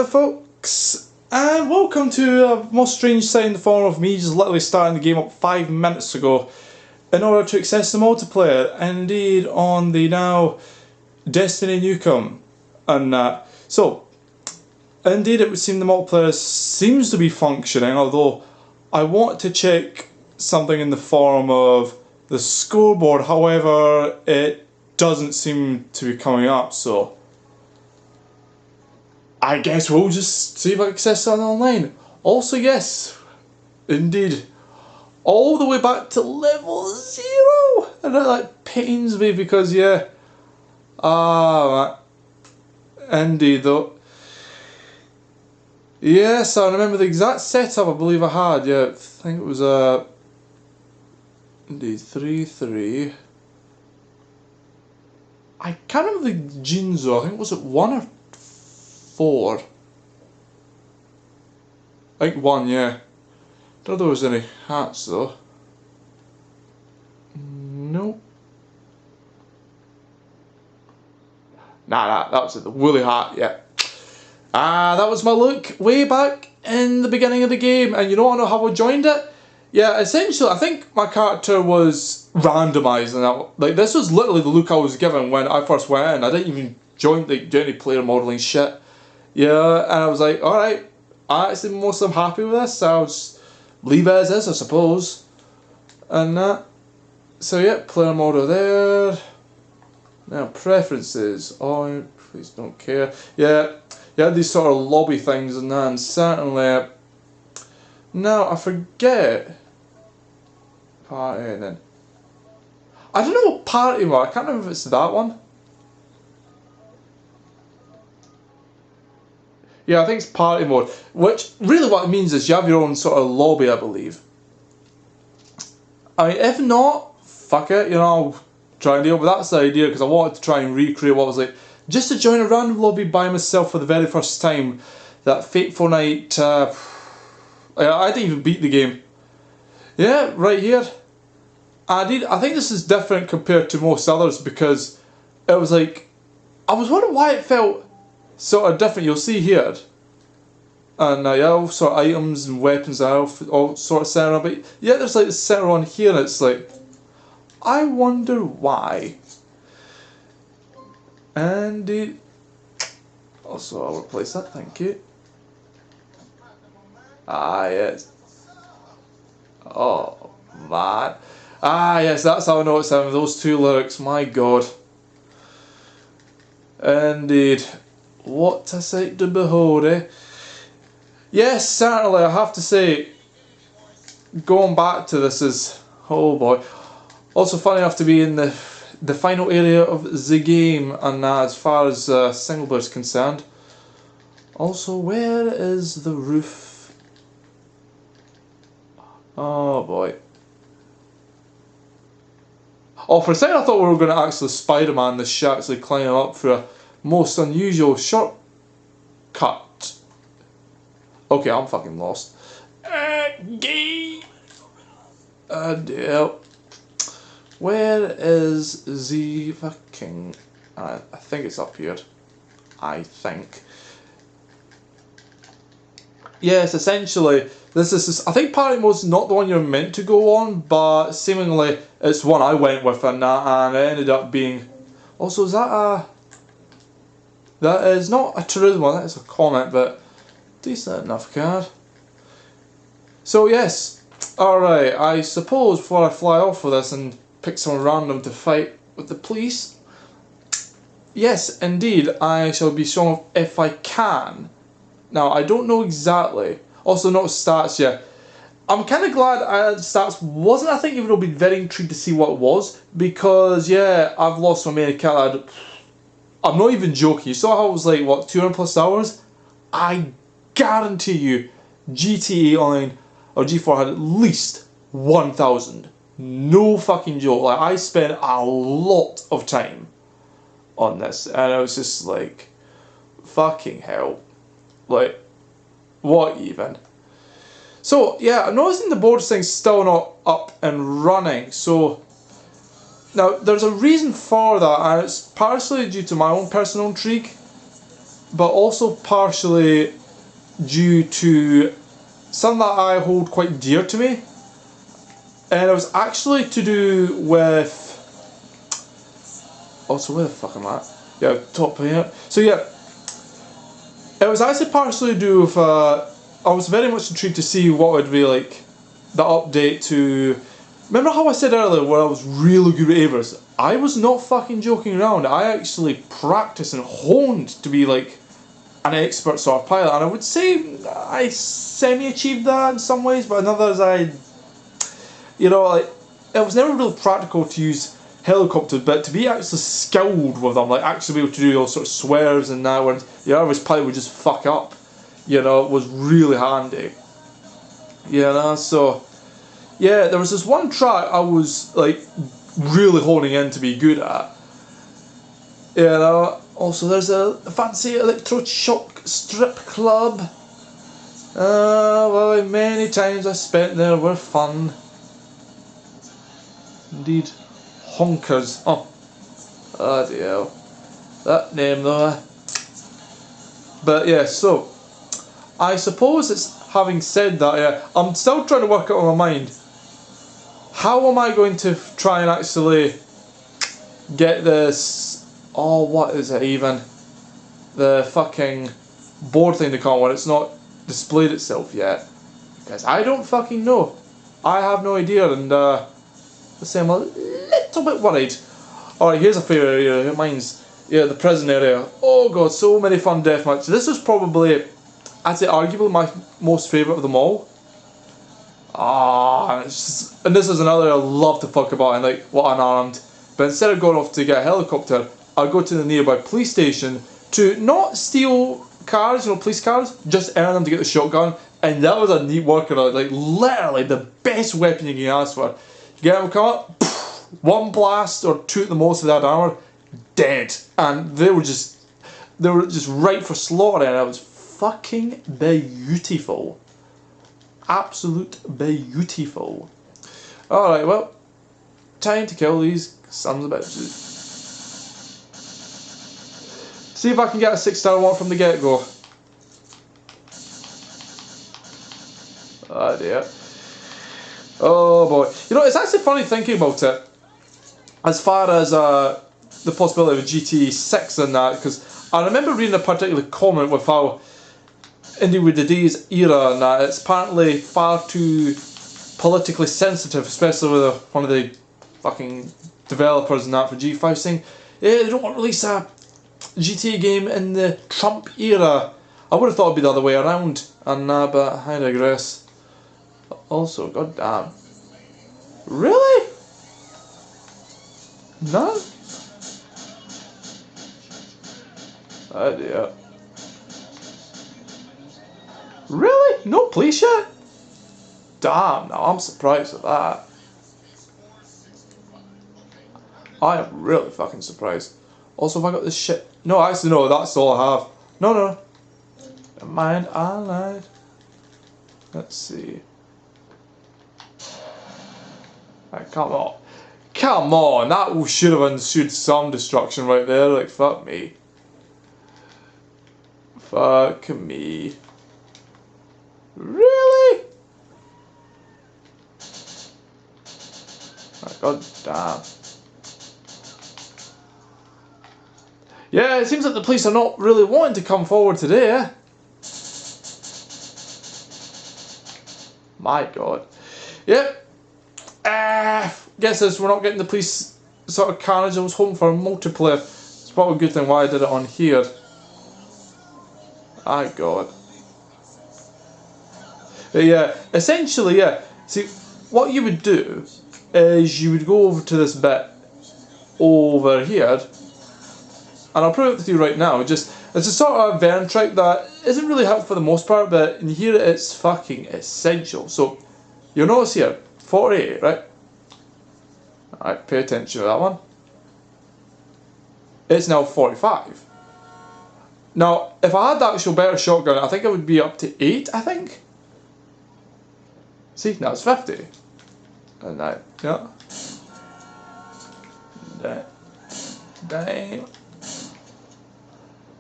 there folks, and welcome to a most strange sight in the form of me just literally starting the game up 5 minutes ago in order to access the multiplayer, and indeed on the now DestinyNukem and that. So, indeed it would seem the multiplayer seems to be functioning, although I want to check something in the form of the scoreboard, however it doesn't seem to be coming up, so I guess we'll just see if I can access that online. Also, yes, indeed, all the way back to level 0, and that like pains me because indeed though. Yes, I remember the exact setup I believe I had. Yeah, I think it was indeed 3-3. I can't remember the genes though. I think was it 1 or 4? I think 1, yeah. Don't know if there was any hats though. Nope. Nah, that was it, the woolly hat, yeah. That was my look way back in the beginning of the game, and you don't know how I joined it? Yeah, essentially, I think my character was randomised, and like this was literally the look I was given when I first went in. I didn't even join do any player modelling shit. Yeah, and I was like, alright, I actually most I'm happy with this, so I'll just leave it as is, I suppose. And that. So yeah, player model there. Now preferences. Oh, please don't care. Yeah, you had these sort of lobby things and that, and certainly. Now I forget. Party then. I don't know what party was. I can't remember if it's that one. Yeah, I think it's party mode, which really what it means is you have your own sort of lobby, I believe. I mean, if not, fuck it, you know, I'll try and deal with that idea because I wanted to try and recreate what it was like just to join a random lobby by myself for the very first time. That fateful night, I didn't even beat the game. Yeah, right here. I think this is different compared to most others because it was like, I was wondering why it felt sort of different. You'll see here, and yeah, all sort of items and weapons are all sort of centered on, but yeah, there's like the center on here, and it's like, I wonder why. And also I'll replace that, thank you. Yes. Oh man. Yes, that's how I know it's him. Those two lyrics, my god. Indeed. What a sight to behold, eh? Yes, certainly, I have to say, going back to this is, oh boy. Also funny enough to be in the final area of the game, and as far as single player is concerned. Also, where is the roof? Oh boy. Oh, for a second I thought we were going to actually Spider-Man this shit, actually climb up for a most unusual shortcut. Okay, I'm fucking lost. Gay. Where is the fucking? I think it's up here. I think. Yes, essentially, this is. I think party mode's not the one you're meant to go on, but seemingly it's one I went with, and it ended up being. Also, is that a? That is not a true one. That is a comment, but decent enough card. So yes, all right. I suppose before I fly off with this and pick someone random to fight with the police. Yes, indeed, I shall be showing off if I can. Now, I don't know exactly. Also, no stats yet. I'm kind of glad stats wasn't. I think even though I've been very intrigued to see what it was. Because, yeah, I've lost my main account. I'm not even joking. You saw how it was like, what, 200 plus hours? I guarantee you, GTA Online or G4 had at least 1,000. No fucking joke. Like, I spent a lot of time on this. And I was just like, fucking hell. Like, what even? So, yeah, I'm noticing the board thing's still not up and running, so now there's a reason for that, and it's partially due to my own personal intrigue. but also partially due to something that I hold quite dear to me. And it was actually to do with... Also, where the fuck am I at? Yeah, top here. So yeah, it was actually partially to do with... I was very much intrigued to see what would be like the update to... Remember how I said earlier where I was really good at Avers? I was not fucking joking around. I actually practiced and honed to be like an expert sort of pilot, and I would say I semi-achieved that in some ways, but in others I... You know, like, it was never really practical to use helicopters, but to be actually skilled with them, like actually be able to do all sorts of swerves and that, when your average pilot would just fuck up, you know, it was really handy. You know, so yeah, there was this one track I was like really honing in to be good at. You know, also there's a fancy electroshock strip club. Well, many times I spent there were fun. Indeed. Honkers. Oh. Bloody hell. That name though. But yeah, so I suppose it's, having said that, yeah, I'm still trying to work out in my mind, how am I going to try and actually get this, oh what is it even, the fucking board thing to come when it's not displayed itself yet, because I don't fucking know. I have no idea, and I'm a little bit worried. Alright, here's a favourite area. Mine's, yeah, the prison area. Oh god, so many fun deathmatches. This was probably, I'd say, arguably my most favourite of them all. And this is another I love to fuck about, and like, what unarmed. But instead of going off to get a helicopter, I'll go to the nearby police station to not steal cars, you know, police cars, just earn them to get the shotgun. And that was a neat workaround, like literally the best weapon you can ask for. You get them come up, poof, one blast or two at the most of that armor, dead. And they were just right for slaughter, and it was fucking beautiful. Absolute beautiful. Alright, well, time to kill these sons of bitches. See if I can get a 6-star one from the get-go. Oh dear. Oh boy. You know, it's actually funny thinking about it, as far as the possibility of a GTA 6 and that, because I remember reading a particular comment with how, indeed with today's era and that, it's apparently far too politically sensitive, especially with one of the fucking developers and that for G5 saying, they don't want to release a GTA game in the Trump era. I would have thought it'd be the other way around, and but I digress. Also, goddamn. Really? No? Oh dear. Really? No police yet? Damn, now I'm surprised at that. I am really fucking surprised. Also, have I got this shit? No, actually no, that's all I have. No. Never mind, I lied. Let's see. Right, come on. Come on, that should have ensued some destruction right there, like fuck me. Fuck me. Really? Oh, god damn. Yeah, it seems like the police are not really wanting to come forward today, eh? My god. Yep. Guess this, we're not getting the police sort of carnage I was hoping for multiplayer. It's probably a good thing why I did it on here. My god. But yeah, essentially, yeah. See, what you would do is you would go over to this bit over here, and I'll prove it to you right now. Just, it's a sort of Vern trick that isn't really helpful for the most part, but in here it's fucking essential. So, you'll notice here, 48, right? Alright, pay attention to that one. It's now 45. Now, if I had the actual better shotgun, I think it would be up to 8, I think. See, now it's 50. And now, yeah. Damn.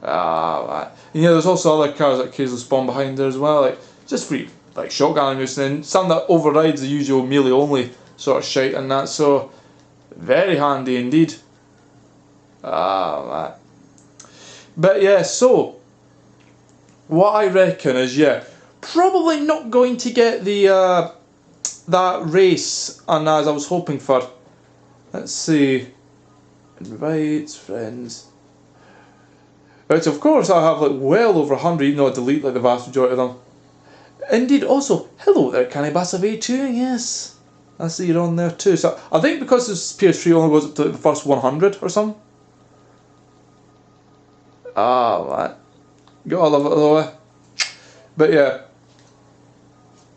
Right. And yeah, there's also other cars that occasionally spawn behind there as well, like just free like shotgun ammunition and some that overrides the usual melee only sort of shite and that, so very handy indeed. Right. But yeah, so what I reckon is, yeah, probably not going to get the that race and as I was hoping for. Let's see. Invite friends. Which of course I have like well over 100, even though I delete like the vast majority of them. Indeed, also, hello there, Cannibas of A2, yes. I see you're on there too. So I think because this PS3 only goes up to like, the first 100 or something. Right. Gotta love it though. But yeah.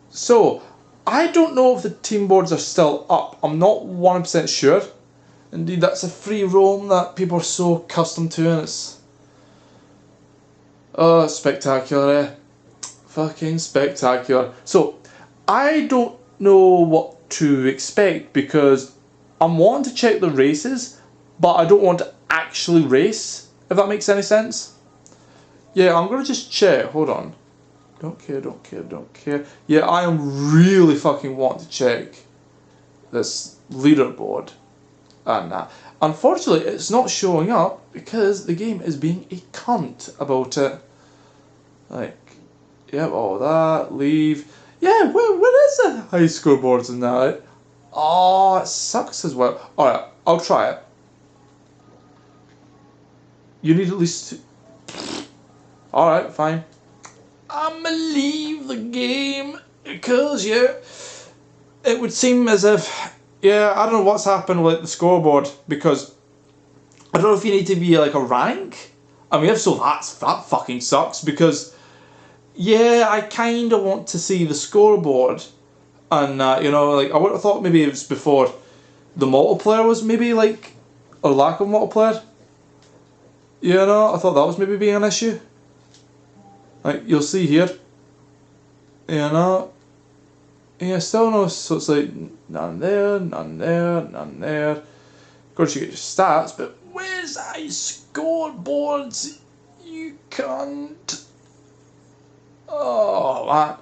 So, I don't know if the team boards are still up. I'm not 100% sure. Indeed, that's a free roam that people are so accustomed to, and it's... oh, spectacular, eh? Fucking spectacular. So, I don't know what to expect because I'm wanting to check the races, but I don't want to actually race, if that makes any sense. Yeah, I'm going to just check. Hold on. Don't care, don't care, don't care. Yeah, I am really fucking wanting to check this leaderboard and that. Unfortunately, it's not showing up because the game is being a cunt about it. Like, yeah, all that, leave. Yeah, where is the high scoreboards and that? Oh, it sucks as well. Alright, I'll try it. You need at least... alright, fine. I'ma leave the game because, yeah, it would seem as if, yeah, I don't know what's happened with the scoreboard because I don't know if you need to be like a rank. I mean, if so, that fucking sucks because, yeah, I kind of want to see the scoreboard and, you know, like, I would have thought maybe it was before the multiplayer was maybe like, or lack of multiplayer. You know, I thought that was maybe being an issue. Like, you'll see here, you know, yeah, still no, so it's like, none there, none there, none there. Of course you get your stats, but where's our scoreboards, you cunt? Oh, that.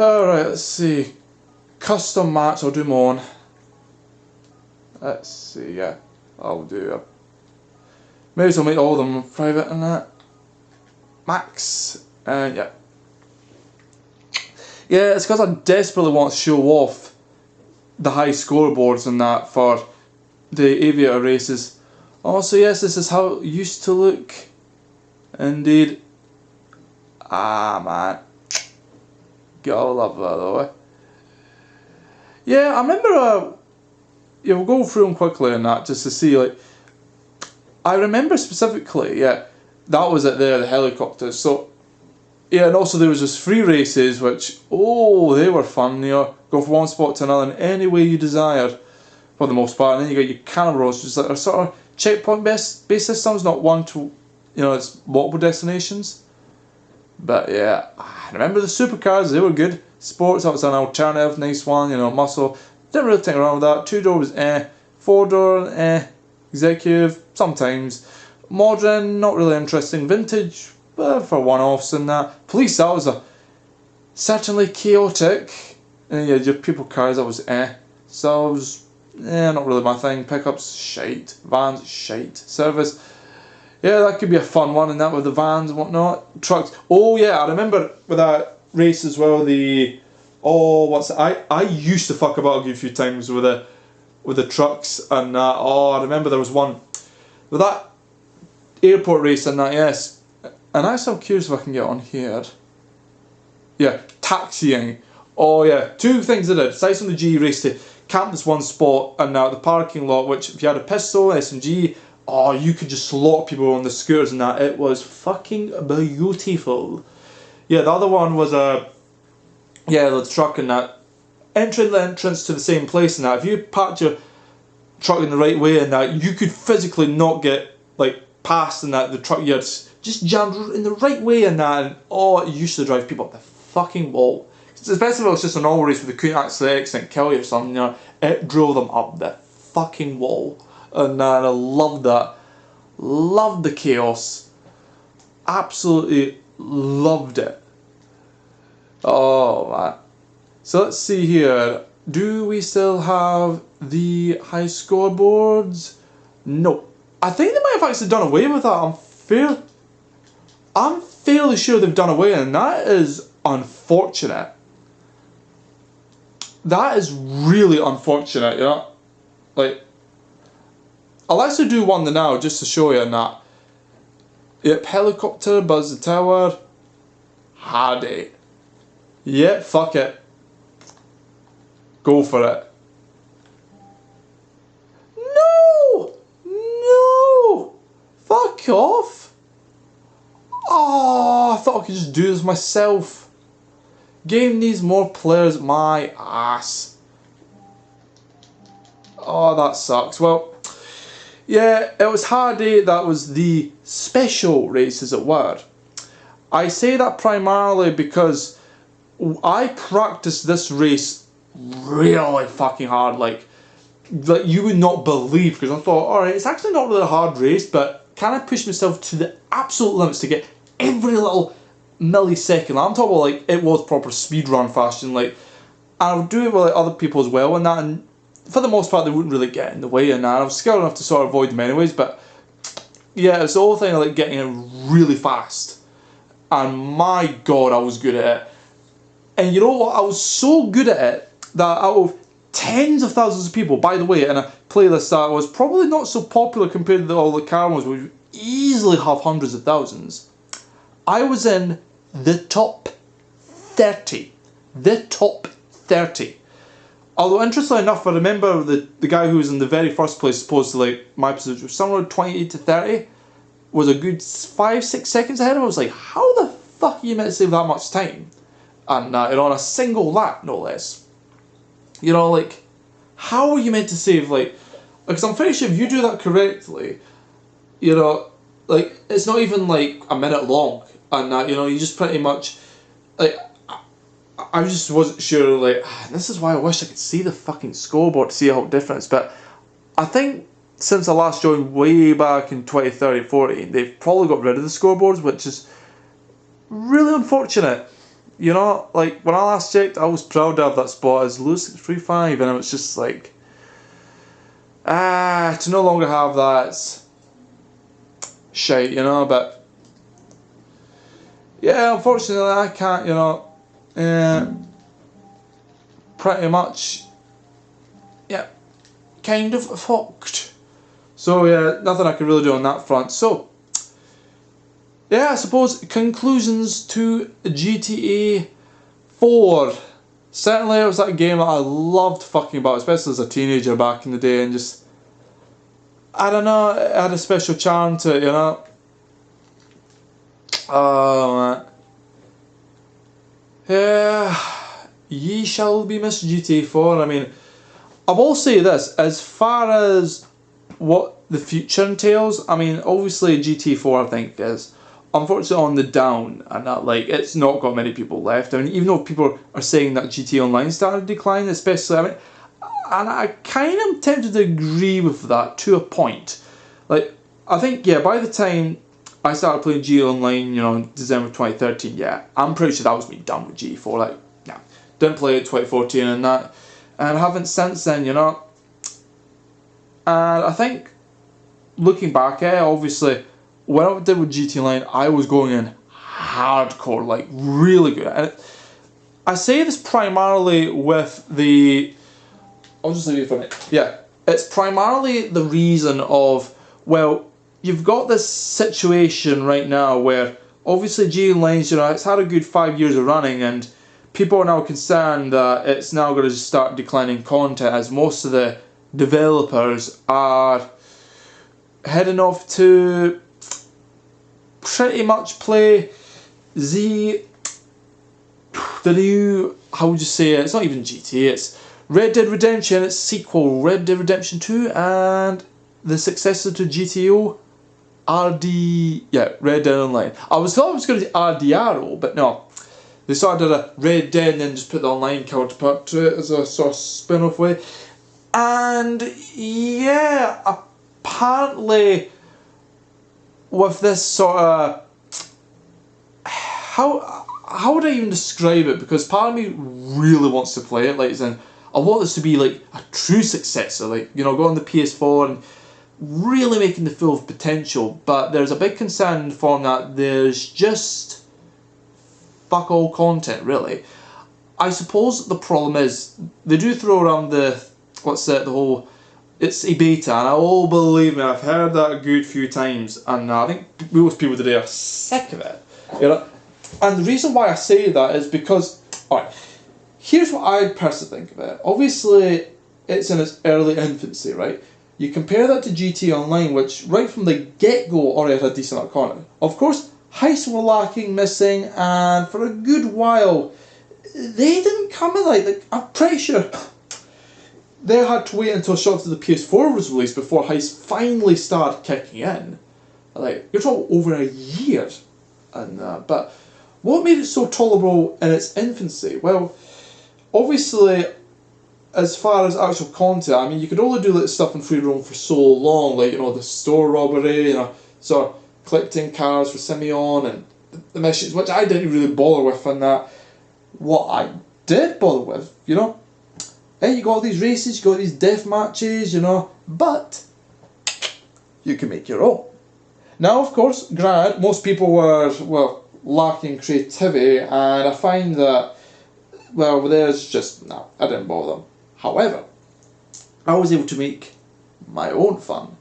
Alright, let's see. Custom match, I'll do my own. Let's see, yeah, I'll do it. Maybe I'll make all of them private and that. Max, and yeah. Yeah, it's because I desperately want to show off the high scoreboards and that for the aviator races. Also, yes, this is how it used to look. Indeed. Man. Gotta love that though, eh? Yeah, I remember, yeah, we'll go through them quickly and that just to see, like, I remember specifically, yeah, that was it there, the helicopters. So, yeah, and also there was those free races, which, oh, they were fun, you know, go from one spot to another in any way you desired, for the most part. And then you got your cannibals, just like a sort of checkpoint based systems, not one to, you know, it's multiple destinations. But yeah, I remember the supercars, they were good. Sports, that was an alternative, nice one, you know, muscle. Didn't really think around with that. 2-door was eh. 4-door, eh. Executive, sometimes. Modern, not really interesting. Vintage, for one-offs and that. Police, that was certainly chaotic. And yeah, your people cars, that was eh. So it was, not really my thing. Pickups, shite. Vans, shite. Service, yeah, that could be a fun one and that with the vans and whatnot. Trucks, oh yeah, I remember with that race as well, I used to fuck about a few times with the trucks and I remember there was one with that airport race and that, yes. And actually I'm curious if I can get on here. Yeah, taxiing. Oh yeah, two things I did. Sites on the G race to camp this one spot and the parking lot, which if you had a pistol, SMG, oh, you could just slaughter people on the scooters and that. It was fucking beautiful. Yeah, the other one was the truck and that. Entering the entrance to the same place and that. If you parked your truck in the right way and that, you could physically not get like past and that the truck you had just jammed in the right way and that. And oh, it used to drive people up the fucking wall. Especially if it was just an all race where they couldn't actually accident kill you or something. You know, it drove them up the fucking wall. And I loved that. Loved the chaos. Absolutely loved it. Oh man. So let's see here. Do we still have the high scoreboards? No. I think they might have actually done away with that. I'm fairly sure they've done away, and that is unfortunate. That is really unfortunate, you know? Like, I'll actually do one now just to show you on that. Yep, helicopter, buzz the tower. Hardy. Yep, fuck it. Go for it. No! No! Fuck off! Oh, I thought I could just do this myself. Game needs more players, my ass. Oh, that sucks. Well, yeah, it was Hardy that was the special race, as it were. I say that primarily because I practiced this race really fucking hard, like you would not believe, because I thought, alright, it's actually not really a hard race, but can I push myself to the absolute limits to get every little millisecond? I'm talking about, like, it was proper speedrun fashion, like, and I would do it with, like, other people as well, and that, and for the most part they wouldn't really get in the way, and I was skilled enough to sort of avoid them anyways, but yeah, it's the whole thing of, like, getting it really fast, and my god, I was good at it. And you know what, I was so good at it that out of tens of thousands of people, by the way, in a playlist that was probably not so popular compared to all the car ones, which would easily have hundreds of thousands, I was in the top 30. The top 30. Although, interestingly enough, I remember the guy who was in the very first place, supposed to, like, my position was somewhere 28 to 30, was a good 5-6 seconds ahead of him. I was like, how the fuck are you meant to save that much time? And you know, on a single lap, no less. You know, like, how are you meant to save, like, because I'm pretty sure if you do that correctly, you know, like, it's not even like a minute long, and you know, you just pretty much, like, I just wasn't sure, like, this is why I wish I could see the fucking scoreboard to see how different it's, but I think since I last joined way back in 2013, 14, they've probably got rid of the scoreboards, which is really unfortunate. You know, like, when I last checked, I was proud to have that spot as low 635, and it was just like, to no longer have that, shite, you know, but, yeah, unfortunately, I can't, you know, pretty much, yeah, kind of fucked. So, yeah, nothing I can really do on that front. So, yeah, I suppose conclusions to GTA 4. Certainly it was that game that I loved fucking about, especially as a teenager back in the day, and just, I don't know, it had a special charm to it, you know. Oh man. Yeah, ye shall be missed, GTA 4. I mean, I will say this, as far as what the future entails, I mean, obviously GTA 4 I think is unfortunately on the down, and that, like, it's not got many people left. I mean, even though people are saying that GTA Online started to decline, especially, I mean, and I kind of am tempted to agree with that to a point. Like, I think, yeah, by the time I started playing GTA Online, you know, in December 2013, yeah, I'm pretty sure that was me done with GTA 4, like, yeah, didn't play it 2014 and that, and I haven't since then, you know. And I think, looking back at it, obviously, when I did with GT Online, I was going in hardcore, like, really good. And I say this primarily with the, I'll just leave it for a minute. Yeah, it's primarily the reason of, well, you've got this situation right now where obviously GT Online's, you know, it's had a good 5 years of running, and people are now concerned that it's now going to start declining content, as most of the developers are heading off to pretty much play the new, how would you say it, it's not even GTA, it's Red Dead Redemption, its sequel, Red Dead Redemption 2, and the successor to GTO, Red Dead Online. I thought I was going to say RDRO, but no. They sort of did a Red Dead and then just put the online counterpart to it as a sort of spin-off way. And yeah, apparently with this sort of, how would I even describe it? Because part of me really wants to play it, like, as in, I want this to be like a true successor, like, you know, go on the PS4 and really making the full potential. But there's a big concern in the form that there's just fuck all content, really. I suppose the problem is they do throw around the whole, it's a beta, and oh, believe me, I've heard that a good few times, and I think most people today are sick of it. You know, and the reason why I say that is because, alright, here's what I personally think of it. Obviously, it's in its early infancy, right? You compare that to GT Online, which right from the get-go already had a decent amount of content. Of course, heists were lacking, missing, and for a good while, they didn't come in like I'm pretty sure they had to wait until shortly the PS4 was released before heists finally started kicking in. Like, you're talking over a year. And but what made it so tolerable in its infancy? Well, obviously, as far as actual content, I mean, you could only do like stuff in free roam for so long, like, you know, the store robbery, you know, sort of collecting cars for Simeon and the missions, which I didn't really bother with, and that. What I did bother with, you know, hey, you got all these races, you got these death matches, you know, but you can make your own. Now, of course, granted, most people were, well, lacking creativity, and I find that, well, there's just, no, I didn't bother them. However, I was able to make my own fun.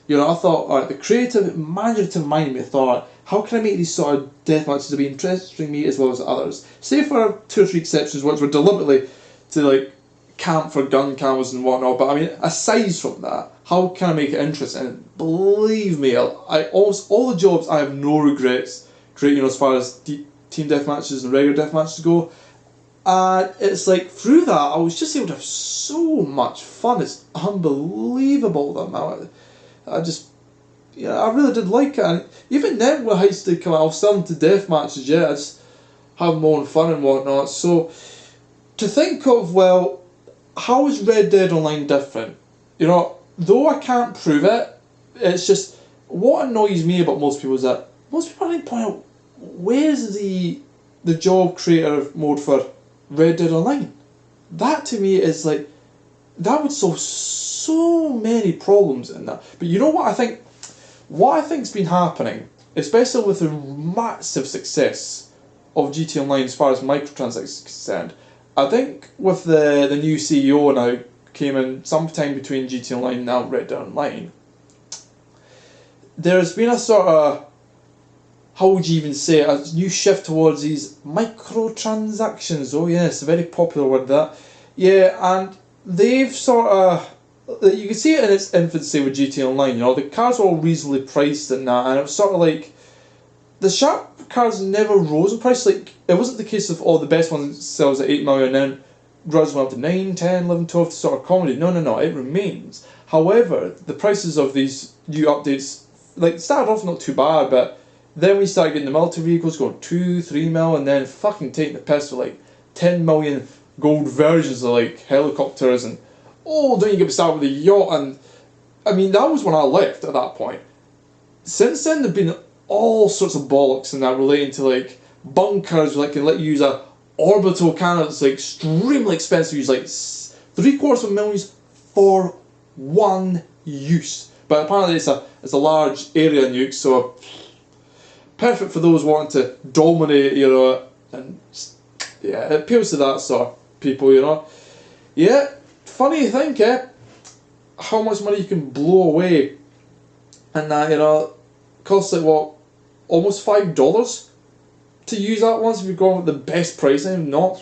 You know, I thought, alright, the creative, imaginative mind of me thought, how can I make these sort of death matches to be interesting to me as well as others? Say for 2 or 3 exceptions, which were deliberately to like camp for gun camos and whatnot, but I mean, aside from that, how can I make it interesting? And believe me, almost all the jobs I have no regrets creating, you know, as far as team death matches and regular death matches go. And it's like, through that, I was just able to have so much fun. It's unbelievable the amount. I really did like it. And even then, when heists did come out, I was still into death matches, yeah, I just have my own fun and whatnot. So, to think of, well, how is Red Dead Online different? You know, though I can't prove it, it's just, what annoys me about most people is that most people don't point out, where's the job creator mode for Red Dead Online? That to me is like, that would solve so many problems in that. But you know what I think? What I think's been happening, especially with the massive success of GT Online as far as microtransactions is concerned, I think with the new CEO now came in sometime between GT Online and now Red Dead Online, there's been a sort of, how would you even say it, a new shift towards these microtransactions. Oh yes, a very popular word that. Yeah, and they've sort of, you can see it in its infancy with GT Online, you know, the cars were all reasonably priced and that, and it was sort of like, the sharp cars never rose in price. Like, it wasn't the case of, the best one sells at 8 million and then grows went up to 9, 10, 11, 12 to sort of comedy. No, it remains. However, the prices of these new updates, like, started off not too bad, but then we started getting the multi-vehicles going 2, 3 mil, and then fucking taking the piss for like 10 million gold versions of like helicopters, and don't you get me started with the yacht. And I mean, that was when I left at that point. Since then, there've been all sorts of bollocks in that relating to like bunkers, like can let you use a orbital cannon that's like extremely expensive, use like $750,000 for one use. But apparently it's a large area nuke, so perfect for those wanting to dominate, you know, and yeah, it appeals to that sort of people, you know. Yeah, funny to think, how much money you can blow away, and that, you know, costs like what, almost $5 to use that once if you're going with the best pricing. Not,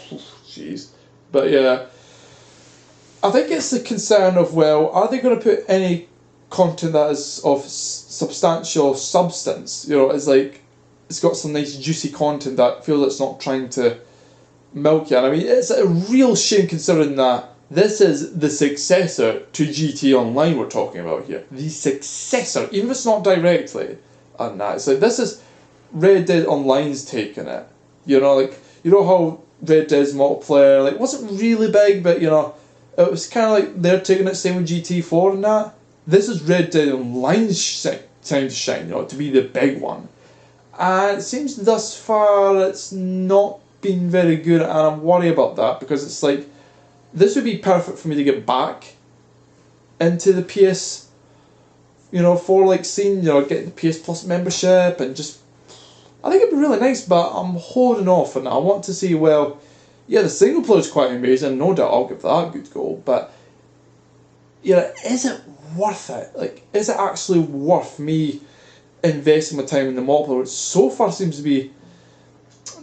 jeez, but yeah, I think it's the concern of, well, are they going to put any content that is of substantial substance? You know, it's like, it's got some nice juicy content that feels it's not trying to milk you. And I mean, it's a real shame considering that this is the successor to GT Online we're talking about here. The successor, even if it's not directly on that. It's like, this is Red Dead Online's taking it. You know, like, you know how Red Dead's multiplayer, like, wasn't really big, but, you know, it was kind of like they're taking it, same with GT4 and that. This is Red Dead Online's time to shine, you know, to be the big one. And it seems thus far it's not been very good, and I'm worried about that, because it's like, this would be perfect for me to get back into the PS, you know, for like scene, you know, getting the PS Plus membership, and just, I think it'd be really nice, but I'm holding off on that. I want to see, well, yeah, the single player is quite amazing, no doubt I'll give that a good go, but, you know, is it worth it? Like, is it actually worth me investing my time in the multiplayer, which so far seems to be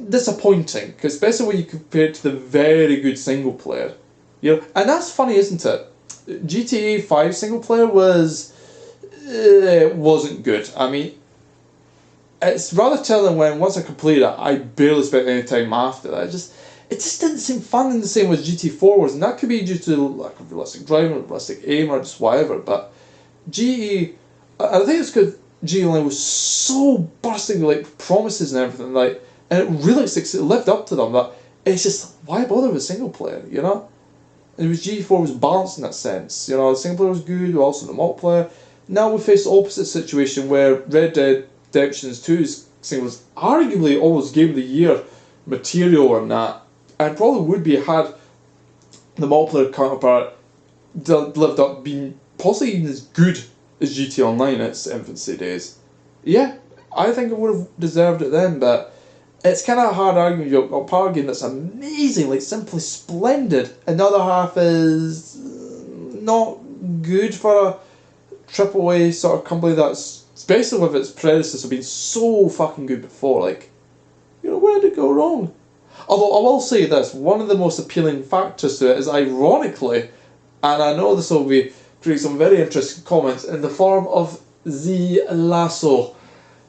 disappointing, because especially when you compare it to the very good single player, you know, and that's funny, isn't it? GTA 5 single player wasn't good. I mean, it's rather telling when once I completed it, I barely spent any time after that. It just didn't seem fun in the same way as GT4 was, and that could be due to lack of realistic driving, realistic aim, or just whatever. But I think it's because GE Online was so bursting with like promises and everything, like, and it really lived up to them. That it's just, why bother with single player, you know? And it was GT4 was balanced in that sense. You know, the single player was good, but also the multiplayer. Now we face the opposite situation where Red Dead Redemption 2's single was arguably almost Game of the Year material and that, and probably would be had the multiplayer counterpart lived up being possibly even as good as GT Online in its infancy days. Yeah, I think it would have deserved it then, but it's kind of a hard argument. You've got part of a game that's amazing, like simply splendid, and the other half is not good for a AAA sort of company that's, especially with its predecessor being so fucking good before, like, you know, where did it go wrong? Although I will say this, one of the most appealing factors to it is, ironically, and I know this will be create some very interesting comments, in the form of the lasso.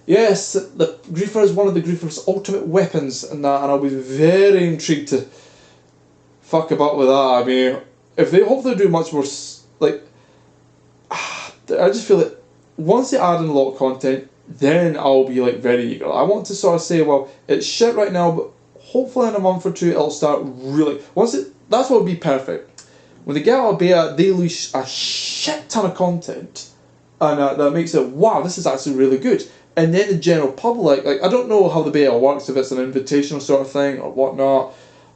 Yes, the griefer is one of the griefer's ultimate weapons, and I'll be very intrigued to fuck about with that. I mean, if they hopefully do much more, like, I just feel that once they add in a lot of content, then I'll be like very eager. I want to sort of say, well, it's shit right now, but hopefully in a month or two it'll start really. That's what would be perfect. When they get out of beta, they release a shit ton of content, and that makes it, wow, this is actually really good. And then the general public, like, I don't know how the beta works, if it's an invitational sort of thing or whatnot.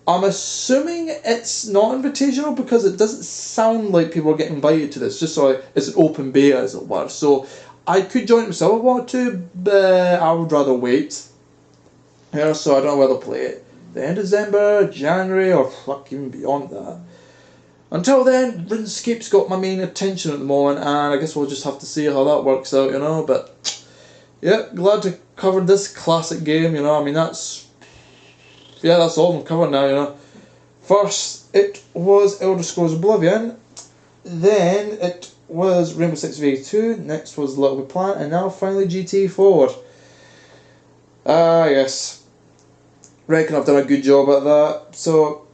I'm assuming it's not invitational, because it doesn't sound like people are getting invited to this, just so it's an open beta, as it were. So I could join it myself if I wanted to, but I would rather wait. Yeah, so I don't know whether to play it the end of December, January, or fuck, even beyond that. Until then, RuneScape's got my main attention at the moment, and I guess we'll just have to see how that works out, you know. But yeah, glad to cover this classic game, you know. I mean, that's all I'm covering now, you know. First, it was Elder Scrolls Oblivion, then it was Rainbow Six Siege 2, next was Little Big Planet, and now finally GTA 4. Yes. Reckon I've done a good job at that. So,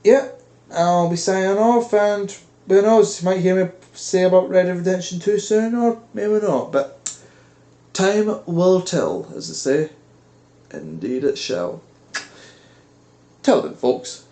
yeah, I'll be signing off, and who knows, you might hear me say about Red Dead Redemption 2 soon, or maybe not, but time will tell, as they say. Indeed it shall. Till then, folks.